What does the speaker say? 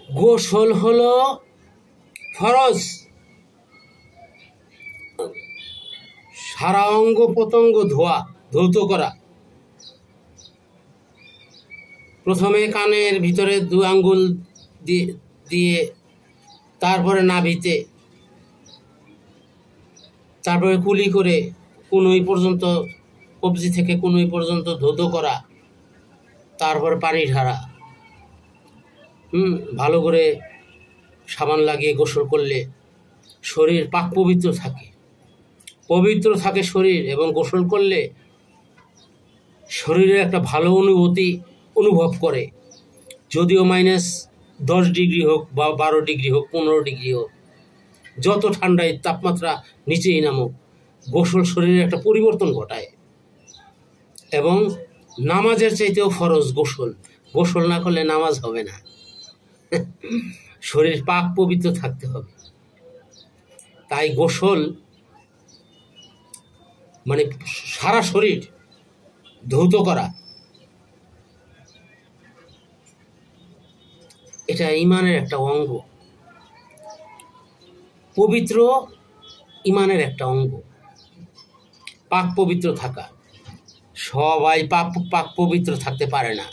গোসল হলো ফরজ, সারা অঙ্গ প্রত্যঙ্গ ধৌত করা। প্রথমে কানের ভিতরে 2 আঙ্গুল দিয়ে, তারপরে নাভিতে, তারপরে কুলি করে কনুই পর্যন্ত, কবজি থেকে কনুই পর্যন্ত ধৌত করা, তারপরে পানি ঢালা। ভালো করে সাবান লাগিয়ে গোসল করলে শরীর পাক পবিত্র থাকে শরীর, এবং গোসল করলে শরীরে একটা ভালো অনুভব করে। যদিও -10 ডিগ্রি হোক বা 12 ডিগ্রি হোক, 15 ডিগ্রি হোক, যত ঠান্ডায় তাপমাত্রা নিচেই নামুক, গোসল শরীরে একটা পরিবর্তন ঘটায়। এবং নামাজের চাইতেও ফরজ গোসল না করলে নামাজ হবে না। শরীর পাক পবিত্র থাকতে হবে। তাই গোসল মানে সারা শরীর ধৌত করা, এটা ঈমানের একটা অঙ্গ, পবিত্র ঈমানের একটা অঙ্গ। পাক পবিত্র থাকা, সবাই পাক পবিত্র থাকতে পারে না।